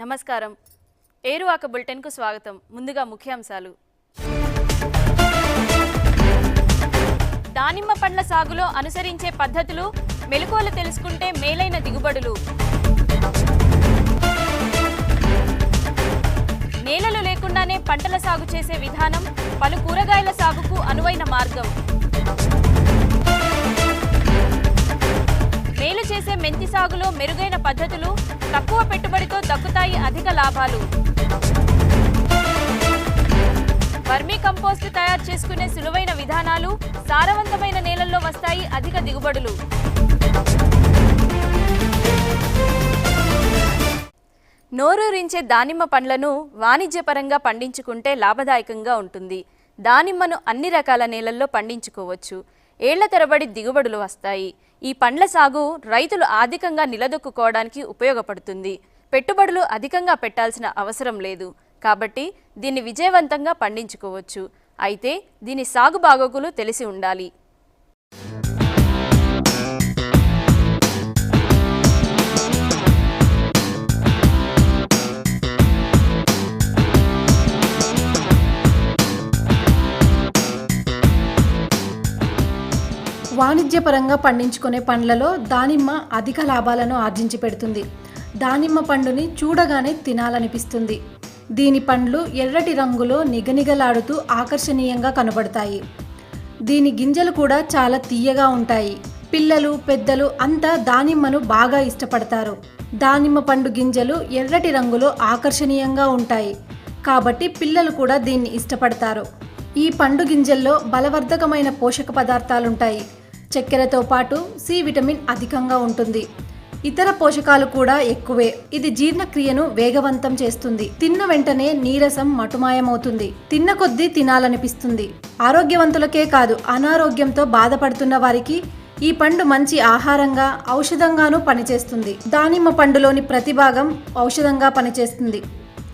నమస్కారం. ఏరువాక బులెటిన్కు స్వాగతం. ముందుగా ముఖ్యాంశాలు. దానిమ్మ పండ్ల సాగులో అనుసరించే పద్ధతులు, మెలకువలు తెలుసుకుంటే మేలైన దిగుబడులు. నేలలు లేకుండానే పంటల సాగు చేసే విధానం, పలు కూరగాయల సాగుకు అనువైన మార్గం. మేలు చేసే మెంతి సాగులో మెరుగైన పద్ధతులు, తక్కువ పెట్టుబడితో దక్కుతాయి అధిక లాభాలు. వర్మీ కంపోస్ట్ తయారు చేసుకునే సులువైన విధానాలు, సారవంతమైన నేలల్లో వస్తాయి అధిక దిగుబడులు. నోరూరించే దానిమ్మ పండ్లను వాణిజ్యపరంగా పండించుకుంటే లాభదాయకంగా ఉంటుంది. దానిమ్మను అన్ని రకాల నేలల్లో పండించుకోవచ్చు. ఏళ్ల తరబడి దిగుబడులు వస్తాయి. ఈ పండ్ల సాగు రైతులు ఆర్థికంగా నిలదొక్కుకోవడానికి ఉపయోగపడుతుంది. పెట్టుబడులు అధికంగా పెట్టాల్సిన అవసరం లేదు. కాబట్టి దీన్ని విజయవంతంగా పండించుకోవచ్చు. అయితే దీని సాగు బాగోగులు తెలిసి ఉండాలి. వాణిజ్యపరంగా పండించుకునే పండ్లలో దానిమ్మ అధిక లాభాలను ఆర్జించి పెడుతుంది. దానిమ్మ పండుని చూడగానే తినాలనిపిస్తుంది. దీని పండ్లు ఎర్రటి రంగులో నిగనిగలాడుతూ ఆకర్షణీయంగా కనబడతాయి. దీని గింజలు కూడా చాలా తీయగా ఉంటాయి. పిల్లలు, పెద్దలు అంతా దానిమ్మను బాగా ఇష్టపడతారు. దానిమ్మ పండు గింజలు ఎర్రటి రంగులో ఆకర్షణీయంగా ఉంటాయి కాబట్టి పిల్లలు కూడా దీన్ని ఇష్టపడతారు. ఈ పండు గింజల్లో బలవర్ధకమైన పోషక పదార్థాలుంటాయి. చక్కెరతో పాటు సి విటమిన్ అధికంగా ఉంటుంది. ఇతర పోషకాలు కూడా ఎక్కువే. ఇది జీర్ణక్రియను వేగవంతం చేస్తుంది. తిన్న వెంటనే నీరసం మటుమాయమవుతుంది. తిన్న కొద్దీ తినాలనిపిస్తుంది. ఆరోగ్యవంతులకే కాదు, అనారోగ్యంతో బాధపడుతున్న వారికి ఈ పండు మంచి ఆహారంగా, ఔషధంగానూ పనిచేస్తుంది. దానిమ్మ పండులోని ప్రతి భాగం ఔషధంగా పనిచేస్తుంది.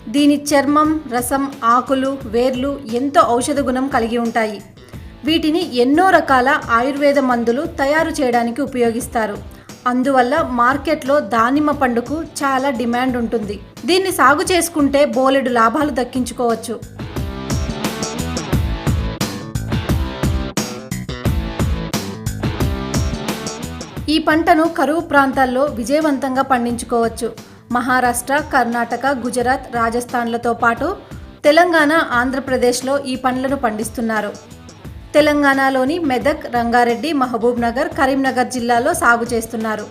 దీని చర్మం, రసం, ఆకులు, వేర్లు ఎంతో ఔషధ గుణం కలిగి ఉంటాయి. వీటిని ఎన్నో రకాల ఆయుర్వేద మందులు తయారు చేయడానికి ఉపయోగిస్తారు. అందువల్ల మార్కెట్లో దానిమ్మ పండుకు చాలా డిమాండ్ ఉంటుంది. దీన్ని సాగు చేసుకుంటే బోలెడు లాభాలు దక్కించుకోవచ్చు. ఈ పంటను కరువు ప్రాంతాల్లో విజయవంతంగా పండించుకోవచ్చు. మహారాష్ట్ర, కర్ణాటక, గుజరాత్, రాజస్థాన్లతో పాటు తెలంగాణ, ఆంధ్రప్రదేశ్లో ఈ పండ్లను పండిస్తున్నారు. తెలంగాణలోని మెదక్, రంగారెడ్డి, మహబూబ్ నగర్, కరీంనగర్ జిల్లాలో సాగు చేస్తున్నారు.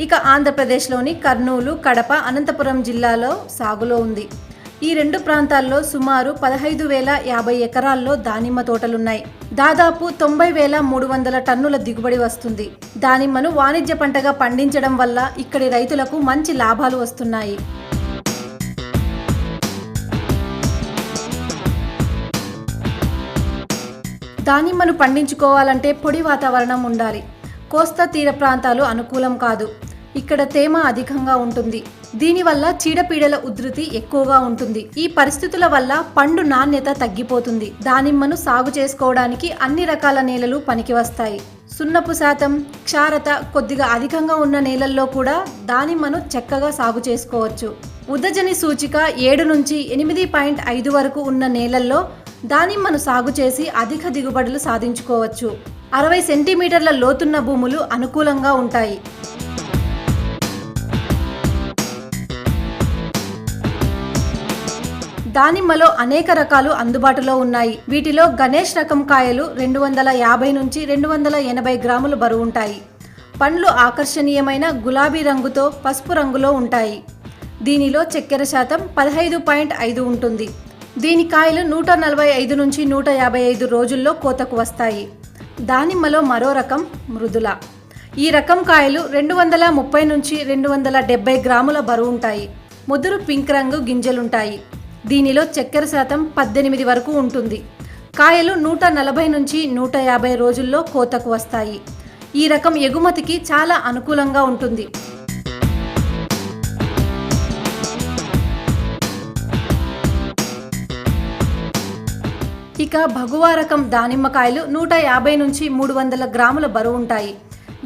ఇక ఆంధ్రప్రదేశ్లోని కర్నూలు, కడప, అనంతపురం జిల్లాలో సాగులో ఉంది. ఈ రెండు ప్రాంతాల్లో సుమారు 15,050 ఎకరాల్లో దానిమ్మ తోటలున్నాయి. దాదాపు 90,300 టన్నుల దిగుబడి వస్తుంది. దానిమ్మను వాణిజ్య పంటగా పండించడం వల్ల ఇక్కడి రైతులకు మంచి లాభాలు వస్తున్నాయి. దానిమ్మను పండించుకోవాలంటే పొడి వాతావరణం ఉండాలి. కోస్తా తీర ప్రాంతాలు అనుకూలం కాదు. ఇక్కడ తేమ అధికంగా ఉంటుంది. దీనివల్ల చీడపీడల ఉధృతి ఎక్కువగా ఉంటుంది. ఈ పరిస్థితుల వల్ల పండు నాణ్యత తగ్గిపోతుంది. దానిమ్మను సాగు చేసుకోవడానికి అన్ని రకాల నేలలు పనికి వస్తాయి. సున్నపు శాతం, క్షారత కొద్దిగా అధికంగా ఉన్న నేలల్లో కూడా దానిమ్మను చక్కగా సాగు చేసుకోవచ్చు. ఉదజని సూచిక 7 నుంచి 8.5 వరకు ఉన్న నేలల్లో దానిమ్మను సాగు చేసి అధిక దిగుబడులు సాధించుకోవచ్చు. 60 సెంటీమీటర్ల లోతున్న భూములు అనుకూలంగా ఉంటాయి. దానిమ్మలో అనేక రకాలు అందుబాటులో ఉన్నాయి. వీటిలో గణేష్ రకం కాయలు 250 నుంచి 280 గ్రాములు బరువుంటాయి. పండ్లు ఆకర్షణీయమైన గులాబీ రంగుతో పసుపు రంగులో ఉంటాయి. దీనిలో చక్కెర శాతం 15.5 ఉంటుంది. దీని కాయలు 145 నుంచి 155 రోజుల్లో కోతకు వస్తాయి. దానిమ్మలో మరో రకం మృదుల. ఈ రకం కాయలు 230 నుంచి 270 గ్రాముల బరువు ఉంటాయి. ముదురు పింక్ రంగు గింజలుంటాయి. దీనిలో చక్కెర శాతం 18 వరకు ఉంటుంది. కాయలు 140 నుంచి 150 రోజుల్లో కోతకు వస్తాయి. ఈ రకం ఎగుమతికి చాలా అనుకూలంగా ఉంటుంది. ఇక భగువా రకం దానిమ్మకాయలు 150 నుంచి 300 గ్రాముల బరువు ఉంటాయి.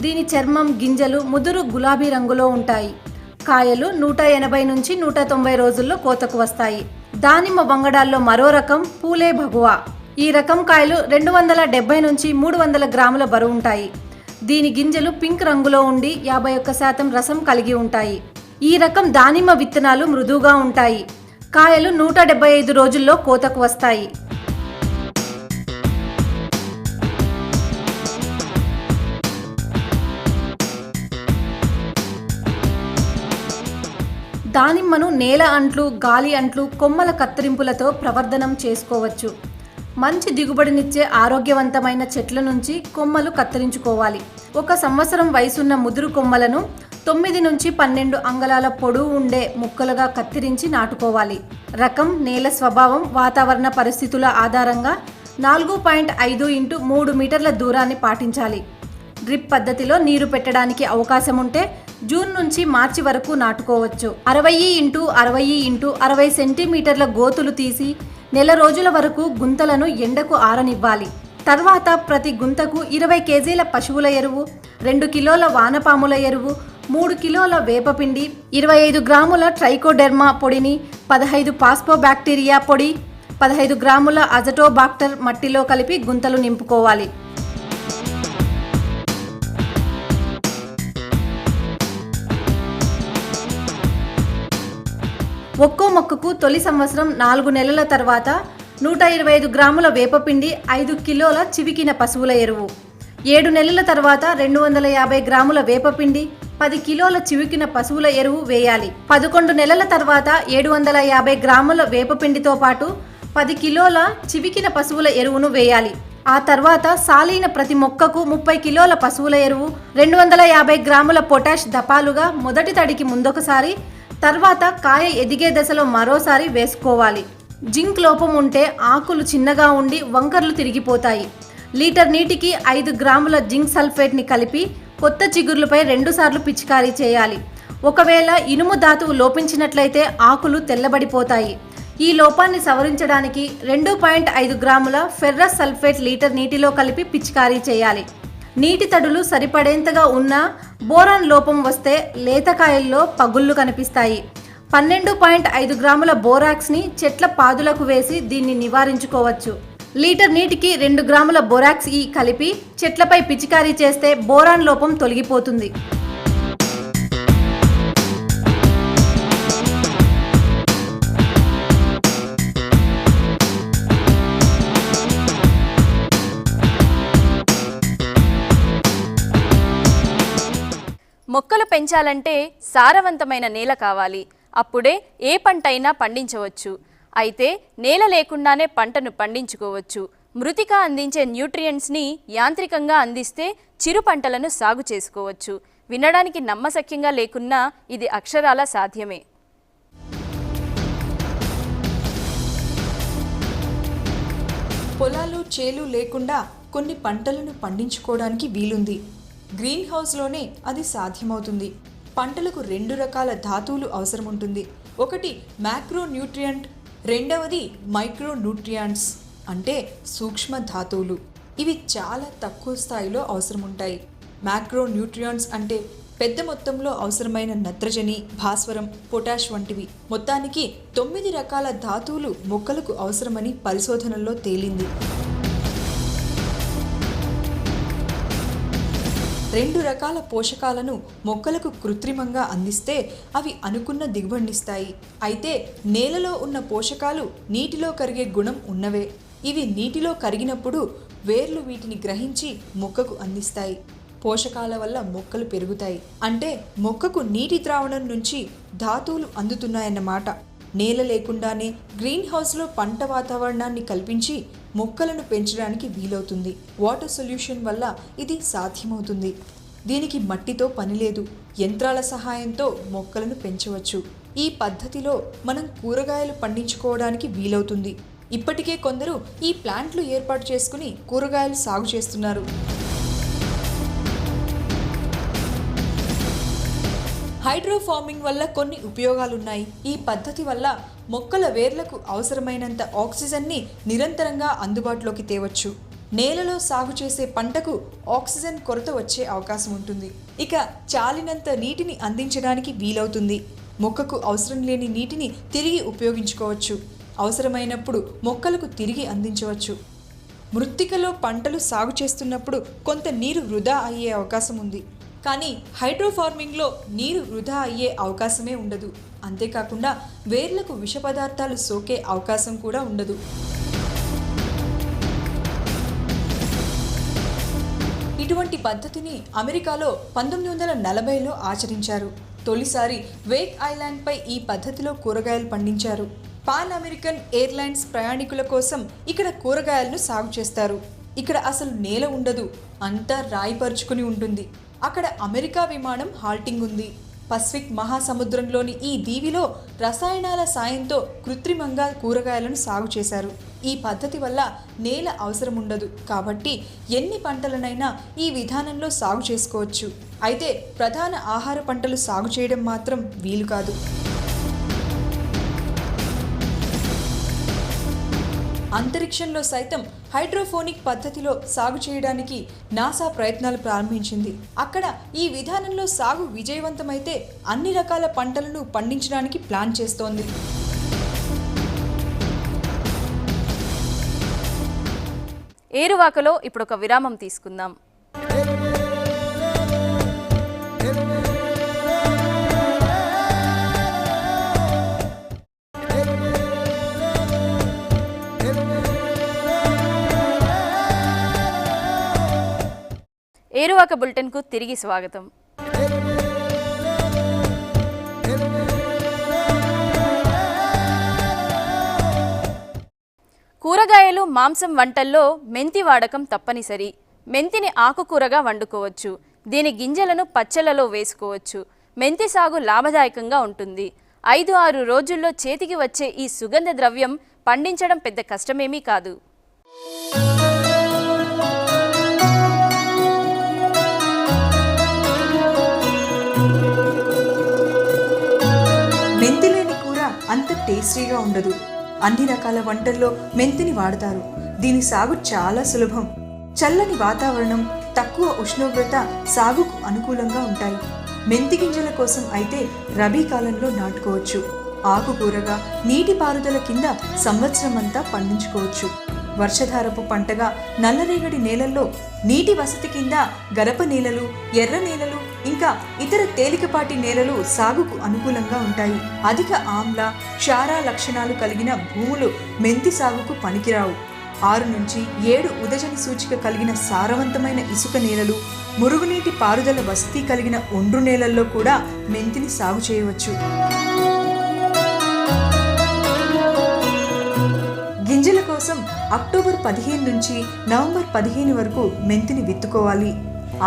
దీని చర్మం, గింజలు ముదురు గులాబీ రంగులో ఉంటాయి. కాయలు 180 నుంచి 190 రోజుల్లో కోతకు వస్తాయి. దానిమ్మ వంగడాల్లో మరో రకం పూలే భగువా. ఈ రకం కాయలు 270 నుంచి 300 గ్రాముల బరువు ఉంటాయి. దీని గింజలు పింక్ రంగులో ఉండి 51% రసం కలిగి ఉంటాయి. ఈ రకం దానిమ్మ విత్తనాలు మృదువుగా ఉంటాయి. కాయలు 175 రోజుల్లో కోతకు వస్తాయి. దానిమ్మను నేల అంట్లు, గాలి అంట్లు, కొమ్మల కత్తిరింపులతో ప్రవర్ధనం చేసుకోవచ్చు. మంచి దిగుబడినిచ్చే ఆరోగ్యవంతమైన చెట్ల నుంచి కొమ్మలు కత్తిరించుకోవాలి. 1 సంవత్సరం వయసున్న ముదురు కొమ్మలను 9 నుంచి 12 అంగుళాల పొడవు ఉండే ముక్కలుగా కత్తిరించి నాటుకోవాలి. రకం, నేల స్వభావం, వాతావరణ పరిస్థితుల ఆధారంగా 4.5 x 3 మీటర్ల దూరాన్ని పాటించాలి. డ్రిప్ పద్ధతిలో నీరు పెట్టడానికి అవకాశం ఉంటే జూన్ నుంచి మార్చి వరకు నాటుకోవచ్చు. 60 x 60 x 60 సెంటీమీటర్ల గోతులు తీసి నెల రోజుల వరకు గుంతలను ఎండకు ఆరనివ్వాలి. తర్వాత ప్రతి గుంతకు 20 కేజీల పశువుల ఎరువు, 2 కిలోల వానపాముల ఎరువు, 3 కిలోల వేపపిండి, 25 గ్రాముల ట్రైకోడెర్మా పొడిని, 15 పాస్పోబ్యాక్టీరియా పొడి, 15 గ్రాముల అజటోబాక్టర్ మట్టిలో కలిపి గుంతలు నింపుకోవాలి. ఒక్కో మొక్కకు తొలి సంవత్సరం 4 నెలల తర్వాత 125 గ్రాముల వేపపిండి, 5 కిలోల చివికిన పశువుల ఎరువు, 7 నెలల తర్వాత 250 గ్రాముల వేపపిండి, 10 కిలోల చివికిన పశువుల ఎరువు వేయాలి. 11 నెలల తర్వాత 750 గ్రాముల వేపపిండితో పాటు 10 కిలోల చివికిన పశువుల ఎరువును వేయాలి. ఆ తర్వాత సాలీన ప్రతి మొక్కకు 30 కిలోల పశువుల ఎరువు, 250 గ్రాముల పొటాష్ దపాలుగా మొదటి తడికి ముందొకసారి, తర్వాత కాయ ఎదిగే దశలో మరోసారి వేసుకోవాలి. జింక్ లోపం ఉంటే ఆకులు చిన్నగా ఉండి వంకర్లు తిరిగిపోతాయి. లీటర్ నీటికి 5 గ్రాముల జింక్ సల్ఫేట్ని కలిపి కొత్త చిగుర్లపై 2 సార్లు పిచికారీ చేయాలి. ఒకవేళ ఇనుము ధాతువు లోపించినట్లయితే ఆకులు తెల్లబడిపోతాయి. ఈ లోపాన్ని సవరించడానికి 2.5 గ్రాముల ఫెర్రస్ సల్ఫేట్ లీటర్ నీటిలో కలిపి పిచికారీ చేయాలి. నీటి తడులు సరిపడేంతగా ఉన్నా బోరాన్ లోపం వస్తే లేతకాయల్లో పగుళ్ళు కనిపిస్తాయి. 12.5 గ్రాముల బోరాక్స్ని చెట్ల పాదులకు వేసి దీన్ని నివారించుకోవచ్చు. లీటర్ నీటికి 2 గ్రాముల బోరాక్స్ కలిపి చెట్లపై పిచికారీ చేస్తే బోరాన్ లోపం తొలగిపోతుంది. మొక్కలు పెంచాలంటే సారవంతమైన నేల కావాలి. అప్పుడే ఏ పంటైనా పండించవచ్చు. అయితే నేల లేకుండానే పంటను పండించుకోవచ్చు. మృతిక అందించే న్యూట్రియంట్స్ని యాంత్రికంగా అందిస్తే చిరు పంటలను సాగు చేసుకోవచ్చు. వినడానికి నమ్మశక్యంగా లేకున్నా ఇది అక్షరాల సాధ్యమే. పొలాలు, చేలు లేకుండా కొన్ని పంటలను పండించుకోవడానికి వీలుంది. గ్రీన్ హౌస్లోనే అది సాధ్యమవుతుంది. పంటలకు 2 రకాల ధాతువులు అవసరం ఉంటుంది. ఒకటి మ్యాక్రో న్యూట్రియంట్, రెండవది మైక్రో న్యూట్రియంట్స్ అంటే సూక్ష్మ ధాతువులు. ఇవి చాలా తక్కువ స్థాయిలో అవసరం ఉంటాయి. మ్యాక్రో న్యూట్రియంట్స్ అంటే పెద్ద మొత్తంలో అవసరమైన నత్రజని, భాస్వరం, పొటాష్ వంటివి. మొత్తానికి 9 రకాల ధాతువులు మొక్కలకు అవసరమని పరిశోధనల్లో తేలింది. 2 రకాల పోషకాలను మొక్కలకు కృత్రిమంగా అందిస్తే అవి అనుకున్న దిగుబడినిస్తాయి. అయితే నేలలో ఉన్న పోషకాలు నీటిలో కరిగే గుణం ఉన్నవే. ఇవి నీటిలో కరిగినప్పుడు వేర్లు వీటిని గ్రహించి మొక్కకు అందిస్తాయి. పోషకాల వల్ల మొక్కలు పెరుగుతాయి. అంటే మొక్కకు నీటి ద్రావణం నుంచి ధాతువులు అందుతున్నాయన్నమాట. నేల లేకుండానే గ్రీన్ హౌస్లో పంట వాతావరణాన్ని కల్పించి మొక్కలను పెంచడానికి వీలవుతుంది. వాటర్ సొల్యూషన్ వల్ల ఇది సాధ్యమవుతుంది. దీనికి మట్టితో పని లేదు. యంత్రాల సహాయంతో మొక్కలను పెంచవచ్చు. ఈ పద్ధతిలో మనం కూరగాయలు పండించుకోవడానికి వీలవుతుంది. ఇప్పటికే కొందరు ఈ ప్లాంట్లు ఏర్పాటు చేసుకుని కూరగాయలు సాగు చేస్తున్నారు. హైడ్రో ఫార్మింగ్ వల్ల కొన్ని ఉపయోగాలున్నాయి. ఈ పద్ధతి వల్ల మొక్కల వేర్లకు అవసరమైనంత ఆక్సిజన్ని నిరంతరంగా అందుబాటులోకి తేవచ్చు. నేలలో సాగు చేసే పంటకు ఆక్సిజన్ కొరత వచ్చే అవకాశం ఉంటుంది. ఇక చాలినంత నీటిని అందించడానికి వీలవుతుంది. మొక్కకు అవసరం లేని నీటిని తిరిగి ఉపయోగించుకోవచ్చు. అవసరమైనప్పుడు మొక్కలకు తిరిగి అందించవచ్చు. మృత్తికలో పంటలు సాగు చేస్తున్నప్పుడు కొంత నీరు వృధా అయ్యే అవకాశం ఉంది. కానీ హైడ్రో ఫార్మింగ్లో నీరు వృధా అయ్యే అవకాశమే ఉండదు. అంతేకాకుండా వేర్లకు విష పదార్థాలు సోకే అవకాశం కూడా ఉండదు. ఇటువంటి పద్ధతిని అమెరికాలో 1940లో ఆచరించారు. తొలిసారి వేక్ ఐలాండ్పై ఈ పద్ధతిలో కూరగాయలు పండించారు. పాన్ అమెరికన్ ఎయిర్లైన్స్ ప్రయాణికుల కోసం ఇక్కడ కూరగాయలను సాగు చేస్తారు. ఇక్కడ అసలు నేల ఉండదు, అంతా రాయిపరుచుకుని ఉంటుంది. అక్కడ అమెరికా విమానం హాల్టింగ్ ఉంది. పసిఫిక్ మహాసముద్రంలోని ఈ దీవిలో రసాయనాల సాయంతో కృత్రిమంగా కూరగాయలను సాగు చేశారు. ఈ పద్ధతి వల్ల నేల అవసరం ఉండదు కాబట్టి ఎన్ని పంటలనైనా ఈ విధానంలో సాగు చేసుకోవచ్చు. అయితే ప్రధాన ఆహార పంటలు సాగు చేయడం మాత్రం వీలు కాదు. అంతరిక్షంలో సైతం హైడ్రోఫోనిక్ పద్ధతిలో సాగు చేయడానికి నాసా ప్రయత్నాలు ప్రారంభించింది. అక్కడ ఈ విధానంలో సాగు విజయవంతమైతే అన్ని రకాల పంటలను పండించడానికి ప్లాన్ చేస్తోంది. ఏరువాకలో ఇప్పుడు ఒక విరామం తీసుకుందాం. ఏరువాక బులెటిన్కు తిరిగి స్వాగతం. కూరగాయలు, మాంసం వంటల్లో మెంతి వాడకం తప్పనిసరి. మెంతిని ఆకుకూరగా వండుకోవచ్చు. దీని గింజలను పచ్చళ్ళలో వేసుకోవచ్చు. మెంతి సాగు లాభదాయకంగా ఉంటుంది. 5-6 రోజుల్లో చేతికి వచ్చే ఈ సుగంధ ద్రవ్యం పండించడం పెద్ద కష్టమేమీ కాదు. మెంతి లేని కూర అంత టేస్టీగా ఉండదు. అన్ని రకాల వంటల్లో మెంతిని వాడతారు. దీని సాగు చాలా సులభం. చల్లని వాతావరణం, తక్కువ ఉష్ణోగ్రత సాగుకు అనుకూలంగా ఉంటాయి. మెంతి గింజల కోసం అయితే రబీ కాలంలో నాటుకోవచ్చు. ఆకుకూరగా నీటిపారుదల కింద సంవత్సరమంతా పండించుకోవచ్చు. వర్షధారపు పంటగా నల్లరేగడి నేలల్లో నీటి వసతి కింద గరప నేలలు, ఎర్ర నేలలు ఇంకా ఇతర తేలికపాటి నేలలు సాగుకు అనుకూలంగా ఉంటాయి. అధిక ఆమ్ల, క్షార లక్షణాలు కలిగిన భూములు మెంతి సాగుకు పనికిరావు. 6 నుంచి 7 ఉదజని సూచిక కలిగిన సారవంతమైన ఇసుక నేలలు, మురుగునీటి పారుదల వసతి కలిగిన ఒండ్రు నేలల్లో కూడా మెంతిని సాగు చేయవచ్చు. గింజల కోసం అక్టోబర్ 15 నుంచి నవంబర్ 15 వరకు మెంతిని విత్తుకోవాలి.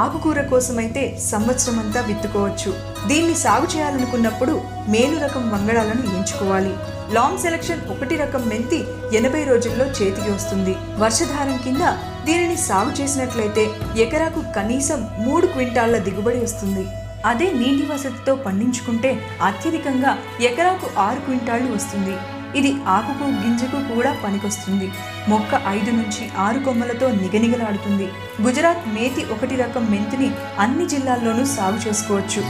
ఆకుకూర కోసమైతే సంవత్సరమంతా విత్తుకోవచ్చు. దీన్ని సాగు చేయాలనుకున్నప్పుడు మేలు రకం వంగడాలను ఎంచుకోవాలి. లాంగ్ సెలక్షన్ 1 రకం మెంతి 80 రోజుల్లో చేతికి వస్తుంది. వర్షధారం కింద దీనిని సాగు చేసినట్లయితే ఎకరాకు కనీసం 3 క్వింటాళ్ల దిగుబడి వస్తుంది. అదే నీటి వసతితో పండించుకుంటే అత్యధికంగా ఎకరాకు 6 క్వింటాళ్లు వస్తుంది. ఇది ఆకుకు, గింజకు కూడా పనికొస్తుంది. మొక్క 5 నుంచి 6 కొమ్మలతో నిగనిగలాడుతుంది. గుజరాత్ మేతి 1 రకం మెంతిని అన్ని జిల్లాల్లోనూ సాగు చేసుకోవచ్చు.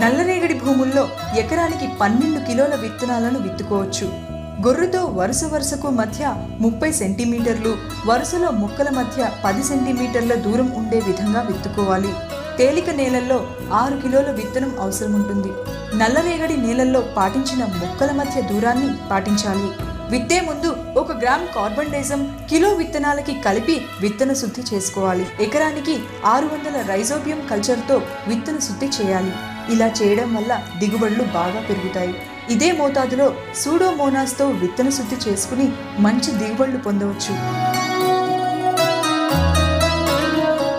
నల్లరేగడి భూముల్లో ఎకరానికి 12 కిలోల విత్తనాలను విత్తుకోవచ్చు. గొర్రుతో వరుసకు మధ్య 30 సెంటీమీటర్లు, వరుసలో మొక్కల మధ్య 10 సెంటీమీటర్ల దూరం ఉండే విధంగా విత్తుకోవాలి. తేలిక నేలల్లో 6 కిలోల విత్తనం అవసరం ఉంటుంది. నల్లరేగడి నేలల్లో పాటించిన మొక్కల మధ్య దూరాన్ని పాటించాలి. విత్తే ముందు 1 గ్రామ్ కార్బన్ డైజం కిలో విత్తనాలకి కలిపి విత్తన శుద్ధి చేసుకోవాలి. ఎకరానికి 600 రైజోబియం కల్చర్తో విత్తన శుద్ధి చేయాలి. ఇలా చేయడం వల్ల దిగుబడులు బాగా పెరుగుతాయి. ఇదే మోతాదులో సూడోమోనాస్తో విత్తన శుద్ధి చేసుకుని మంచి దిగుబడులు పొందవచ్చు.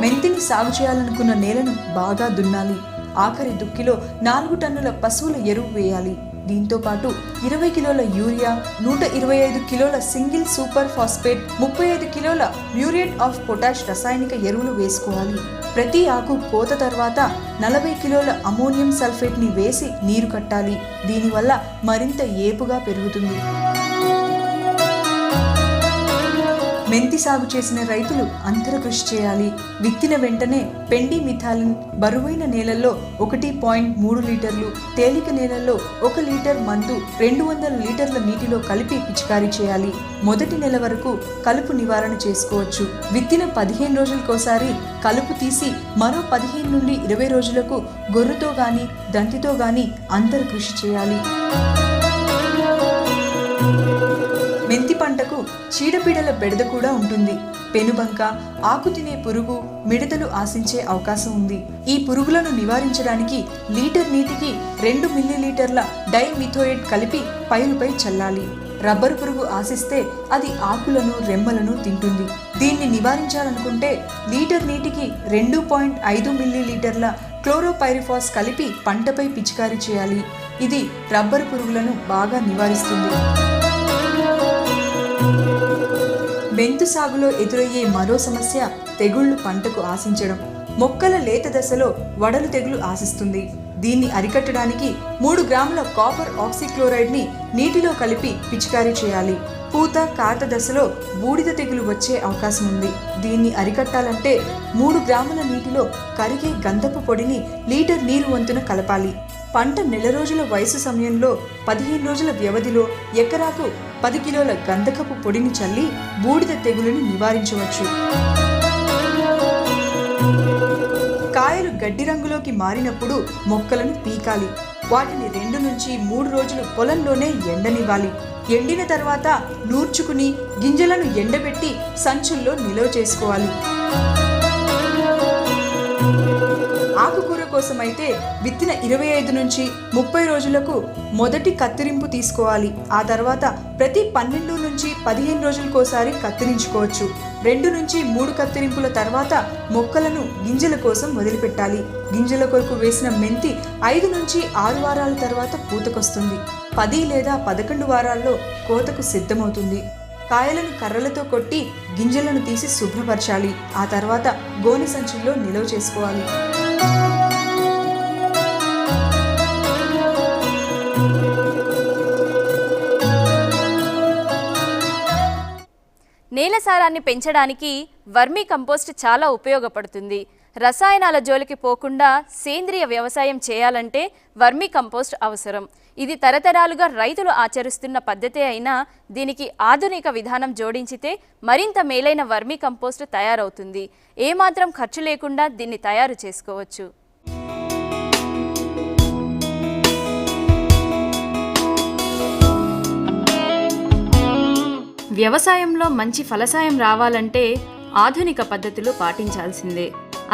మెంతిని సాగు చేయాలనుకున్న నేలను బాగా దున్నాలి. ఆఖరి దుక్కిలో 4 టన్నుల పశువుల ఎరువు వేయాలి. దీంతో పాటు 20 కిలోల యూరియా, 125 కిలోల సింగిల్ సూపర్ ఫాస్ఫేట్, 35 కిలోల మ్యూరేట్ ఆఫ్ పొటాష్ రసాయనిక ఎరువులు వేసుకోవాలి. ప్రతి ఆకు కోత తర్వాత 40 కిలోల అమోనియం సల్ఫేట్ని వేసి నీరు కట్టాలి. దీనివల్ల మరింత ఏపుగా పెరుగుతుంది. మెంతి సాగు చేసిన రైతులు అంతర కృషి చేయాలి. విత్తిన వెంటనే పెండి మిథాలిన్ బరువైన నేలల్లో 1.3 లీటర్లు, తేలిక నేలల్లో 1 లీటర్ మందు 200 లీటర్ల నీటిలో కలిపి పిచికారీ చేయాలి. మొదటి నెల వరకు కలుపు నివారణ చేసుకోవచ్చు. విత్తిన 15 రోజులకోసారి కలుపు తీసి మరో 15 నుండి 20 రోజులకు గొర్రుతో గాని దంతితో గాని అంతర కృషి చేయాలి. మెంతి పంటకు చీడపీడల బెడద కూడా ఉంటుంది. పెనుబంక, ఆకు తినే పురుగు, మిడతలు ఆశించే అవకాశం ఉంది. ఈ పురుగులను నివారించడానికి లీటర్ నీటికి 2 మిల్లీలీటర్ల డైమిథోయేట్ కలిపి పైరుపై చల్లాలి. రబ్బరు పురుగు ఆశిస్తే అది ఆకులను, రెమ్మలను తింటుంది. దీన్ని నివారించాలనుకుంటే లీటర్ నీటికి 2.5 మిల్లీలీటర్ల క్లోరోపైరిఫాస్ కలిపి పంటపై పిచికారీ చేయాలి. ఇది రబ్బరు పురుగులను బాగా నివారిస్తుంది. మెంతు సాగులో ఎదురయ్యే మరో సమస్య తెగుళ్లు పంటకు ఆశించడం. మొక్కల లేత దశలో వడలు తెగులు ఆశిస్తుంది. దీన్ని అరికట్టడానికి 3 గ్రాముల కాపర్ ఆక్సిక్లోరైడ్ని నీటిలో కలిపి పిచికారీ చేయాలి. పూత, కాత దశలో బూడిద తెగులు వచ్చే అవకాశం ఉంది. దీన్ని అరికట్టాలంటే 3 గ్రాముల నీటిలో కరిగే గంధపు పొడిని లీటర్ నీరు వంతున కలపాలి. పంట నెల రోజుల వయసు సమయంలో 15 రోజుల వ్యవధిలో ఎకరాకు 10 కిలోల గంధకపు పొడిని చల్లి బూడిద తెగులుని నివారించవచ్చు. కాయలు గడ్డి రంగులోకి మారినప్పుడు మొక్కలను పీకాలి. వాటిని 2 నుంచి 3 రోజులు పొలంలోనే ఎండనివ్వాలి. ఎండిన తర్వాత నూర్చుకుని గింజలను ఎండబెట్టి సంచుల్లో నిల్వ చేసుకోవాలి. ఆకుకూర కోసమైతే విత్తిన 25 నుంచి 30 రోజులకు మొదటి కత్తిరింపు తీసుకోవాలి. ఆ తర్వాత ప్రతి 12 నుంచి 15 రోజులకోసారి కత్తిరించుకోవచ్చు. 2 నుంచి 3 కత్తిరింపుల తర్వాత మొక్కలను గింజల కోసం వదిలిపెట్టాలి. గింజల కొరకు వేసిన మెంతి 5 నుంచి 6 వారాల తర్వాత పూతకొస్తుంది. 10 లేదా 11 వారాల్లో కోతకు సిద్ధమవుతుంది. కాయలను కర్రలతో కొట్టి గింజలను తీసి శుభ్రపరచాలి. ఆ తర్వాత గోనె సంచుల్లో నిల్వ చేసుకోవాలి. నేల సారాన్ని పెంచడానికి వర్మీ కంపోస్ట్ చాలా ఉపయోగపడుతుంది. రసాయనాల జోలికి పోకుండా సేంద్రియ వ్యవసాయం చేయాలంటే వర్మీ కంపోస్ట్ అవసరం. ఇది తరతరాలుగా రైతులు ఆచరిస్తున్న పద్ధతే అయినా దీనికి ఆధునిక విధానం జోడించితే మరింత మేలైన వర్మీ కంపోస్ట్ తయారవుతుంది. ఏమాత్రం ఖర్చు లేకుండా దీన్ని తయారు చేసుకోవచ్చు. వ్యవసాయంలో మంచి ఫలసాయం రావాలంటే ఆధునిక పద్ధతులు పాటించాల్సిందే.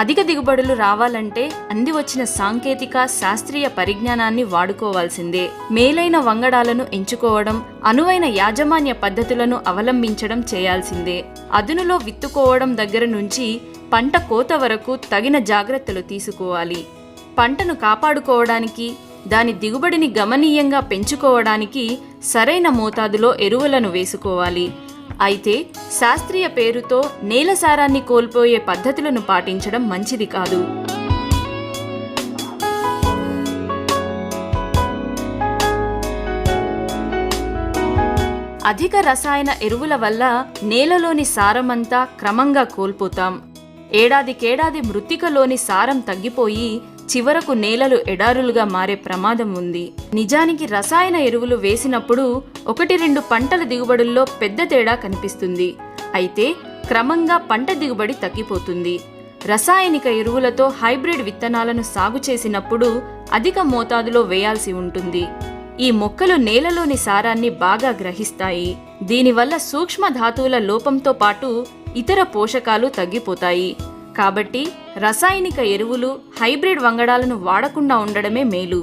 అధిక దిగుబడులు రావాలంటే అంది వచ్చిన సాంకేతిక శాస్త్రీయ పరిజ్ఞానాన్ని వాడుకోవాల్సిందే. మేలైన వంగడాలను ఎంచుకోవడం, అనువైన యాజమాన్య పద్ధతులను అవలంబించడం చేయాల్సిందే. అదునులో విత్తుకోవడం దగ్గర నుంచి పంట కోత వరకు తగిన జాగ్రత్తలు తీసుకోవాలి. పంటను కాపాడుకోవడానికి, దాని దిగుబడిని గమనీయంగా పెంచుకోవడానికి సరైన మోతాదులో ఎరువులను వేసుకోవాలి. అయితే శాస్త్రీయ పేరుతో నేల సారాన్ని కోల్పోయే పద్ధతులను పాటించడం మంచిది కాదు. అధిక రసాయన ఎరువుల వల్ల నేలలోని సారమంతా క్రమంగా కోల్పోతాం. ఏడాదికేడాది మృత్తికలోని సారం తగ్గిపోయి చివరకు నేలలు ఎడారులుగా మారే ప్రమాదం ఉంది. నిజానికి రసాయన ఎరువులు వేసినప్పుడు 1-2 పంటల దిగుబడుల్లో పెద్ద తేడా కనిపిస్తుంది. అయితే క్రమంగా పంట దిగుబడి తగ్గిపోతుంది. రసాయనిక ఎరువులతో హైబ్రిడ్ విత్తనాలను సాగు చేసినప్పుడు అధిక మోతాదులో వేయాల్సి ఉంటుంది. ఈ మొక్కలు నేలలోని సారాన్ని బాగా గ్రహిస్తాయి. దీనివల్ల సూక్ష్మ ధాతువుల లోపంతో పాటు ఇతర పోషకాలు తగ్గిపోతాయి. కాబట్టి రసాయనిక ఎరువులు, హైబ్రిడ్ వంగడాలను వాడకుండా ఉండడమే మేలు.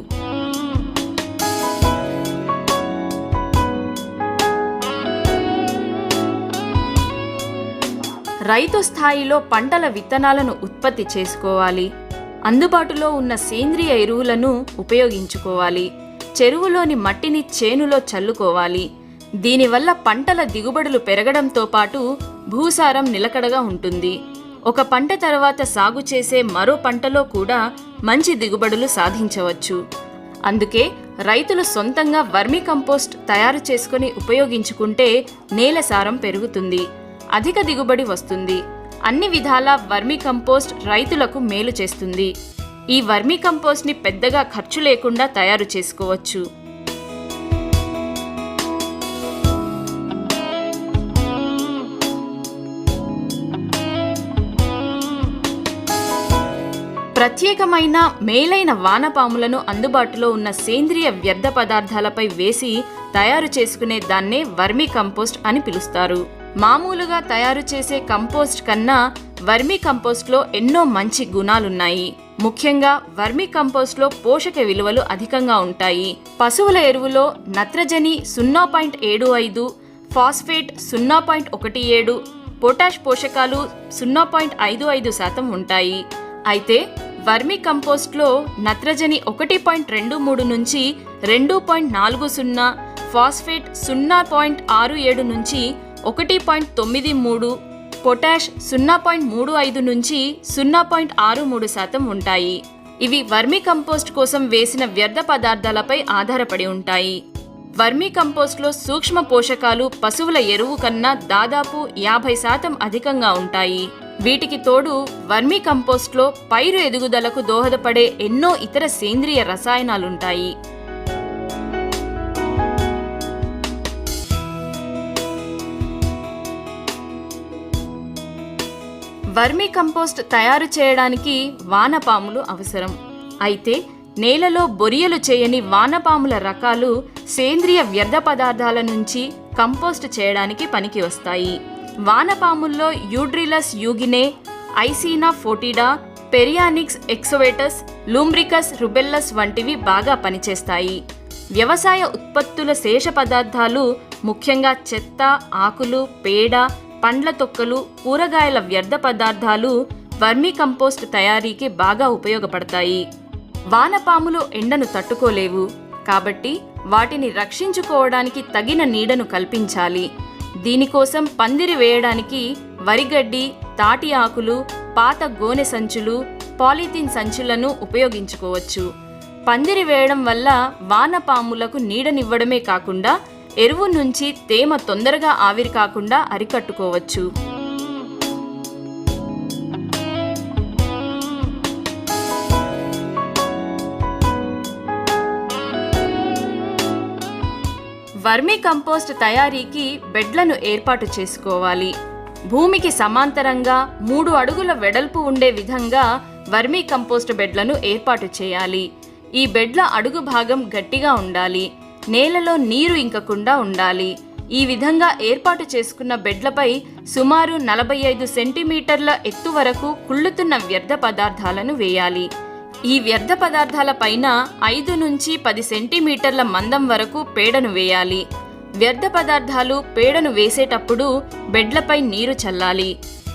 రైతు స్థాయిలో పంటల విత్తనాలను ఉత్పత్తి చేసుకోవాలి. అందుబాటులో ఉన్న సేంద్రియ ఎరువులను ఉపయోగించుకోవాలి. చెరువులోని మట్టిని చేనులో చల్లుకోవాలి. దీనివల్ల పంటల దిగుబడులు పెరగడంతో పాటు భూసారం నిలకడగా ఉంటుంది. ఒక పంట తర్వాత సాగు చేసే మరో పంటలో కూడా మంచి దిగుబడులు సాధించవచ్చు. అందుకే రైతులు సొంతంగా వర్మీ కంపోస్ట్ తయారు చేసుకుని ఉపయోగించుకుంటే నేల సారం పెరుగుతుంది. అధిక దిగుబడి వస్తుంది. అన్ని విధాల వర్మీ కంపోస్ట్ రైతులకు మేలు చేస్తుంది. ఈ వర్మీ కంపోస్ట్ని పెద్దగా ఖర్చు లేకుండా తయారు చేసుకోవచ్చు. ప్రత్యేకమైన మేలైన వానపాములను అందుబాటులో ఉన్న సేంద్రియ వ్యర్థ పదార్థాలపై వేసి తయారు చేసుకునే దాన్నే వర్మీ కంపోస్ట్ అని పిలుస్తారు. మామూలుగా తయారు చేసే కంపోస్ట్ కన్నా వర్మీ కంపోస్ట్లో ఎన్నో మంచి గుణాలున్నాయి. ముఖ్యంగా వర్మీ కంపోస్ట్లో పోషక విలువలు అధికంగా ఉంటాయి. పశువుల ఎరువులో నత్రజని 0.75, ఫాస్ఫేట్ 0.17, పొటాష్ పోషకాలు 0.55% ఉంటాయి. అయితే వర్మీ కంపోస్ట్లో నత్రజని 1.23 నుంచి 2.40, ఫాస్ఫేట్ 0.67 నుంచి 1.93, పొటాష్ 0.35 నుంచి 0.63% ఉంటాయి. ఇవి వర్మీ కంపోస్ట్ కోసం వేసిన వ్యర్థ పదార్థాలపై ఆధారపడి ఉంటాయి. వర్మీ కంపోస్ట్లో సూక్ష్మ పోషకాలు పశువుల ఎరువు కన్నా దాదాపు 50% అధికంగా ఉంటాయి. వీటికి తోడు వర్మీ కంపోస్ట్లో పైరు ఎదుగుదలకు దోహదపడే ఎన్నో ఇతర సేంద్రియ రసాయనాలుంటాయి. వర్మీ కంపోస్ట్ తయారు చేయడానికి వానపాములు అవసరం. అయితే నేలలో బొరియలు చేయని వానపాముల రకాలు సేంద్రియ వ్యర్థ పదార్థాల నుంచి కంపోస్ట్ చేయడానికి పనికి వస్తాయి. వానపాముల్లో యూడ్రిలస్ యూగినే, ఐసీనా ఫోటిడా, పెరియానిక్స్ ఎక్సోవేటస్, లూంబ్రికస్ రుబెల్లస్ వంటివి బాగా పనిచేస్తాయి. వ్యవసాయ ఉత్పత్తుల శేష పదార్థాలు ముఖ్యంగా చెత్త, ఆకులు, పేడ, పండ్ల తొక్కలు, కూరగాయల వ్యర్థ పదార్థాలు వర్మీ కంపోస్ట్ తయారీకి బాగా ఉపయోగపడతాయి. వానపాములు ఎండను తట్టుకోలేవు కాబట్టి వాటిని రక్షించుకోవడానికి తగిన నీడను కల్పించాలి. దీనికోసం పందిరి వేయడానికి వరిగడ్డి, తాటి ఆకులు, పాత గోనె సంచులు, పాలిథిన్ సంచులను ఉపయోగించుకోవచ్చు. పందిరి వేయడం వల్ల వానపాములకు నీడనివ్వడమే కాకుండా ఎరువు నుంచి తేమ తొందరగా ఆవిరి కాకుండా అరికట్టుకోవచ్చు. వర్మీ కంపోస్ట్ తయారీకి బెడ్లను ఏర్పాటు చేసుకోవాలి. భూమికి సమాంతరంగా 3 అడుగుల వెడల్పు ఉండే విధంగా వర్మీ కంపోస్ట్ బెడ్లను ఏర్పాటు చేయాలి. ఈ బెడ్ల అడుగు భాగం గట్టిగా ఉండాలి. నేలలో నీరు ఇంకకుండా ఉండాలి. ఈ విధంగా ఏర్పాటు చేసుకున్న బెడ్లపై సుమారు 45 సెంటీమీటర్ల ఎత్తు వరకు కుళ్ళుతున్న వ్యర్థ పదార్థాలను వేయాలి. ఈ వ్యర్థ పదార్థాల పైన 5 నుంచి 10 సెంటీమీటర్ల మందం వరకు పేడను వేయాలి. వ్యర్థ పదార్థాలు, పేడను వేసేటప్పుడు బెడ్లపై నీరు చల్లాలి.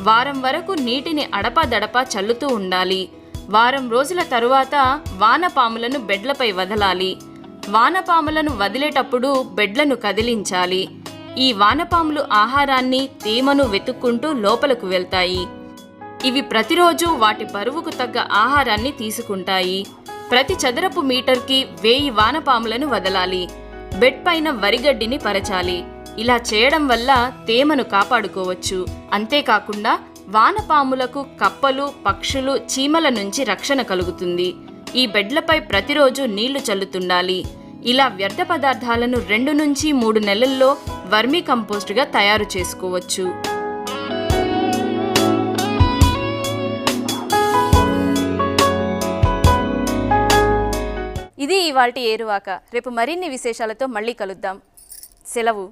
వారం వరకు నీటిని అడపాదడపా చల్లుతూ ఉండాలి. వారం రోజుల తరువాత వానపాములను బెడ్లపై వదలాలి. వానపాములను వదిలేటప్పుడు బెడ్లను కదిలించాలి. ఈ వానపాములు ఆహారాన్ని, తేమను వెతుక్కుంటూ లోపలకు వెళ్తాయి. ఇవి ప్రతిరోజు వాటి బరువుకు తగ్గ ఆహారాన్ని తీసుకుంటాయి. ప్రతి చదరపు మీటర్కి 1000 వానపాములను వదలాలి. బెడ్ పైన వరిగడ్డిని పరచాలి. ఇలా చేయడం వల్ల తేమను కాపాడుకోవచ్చు. అంతేకాకుండా వానపాములకు కప్పలు, పక్షులు, చీమల నుంచి రక్షణ కలుగుతుంది. ఈ బెడ్లపై ప్రతిరోజు నీళ్లు చల్లుతుండాలి. ఇలా వ్యర్థ పదార్థాలను 2 నుంచి 3 నెలల్లో వర్మీ కంపోస్ట్గా తయారు చేసుకోవచ్చు. ఇది ఇవాల్టి ఏరువాక. రేపు మరిన్ని విశేషాలతో మళ్ళీ కలుద్దాం. సెలవు.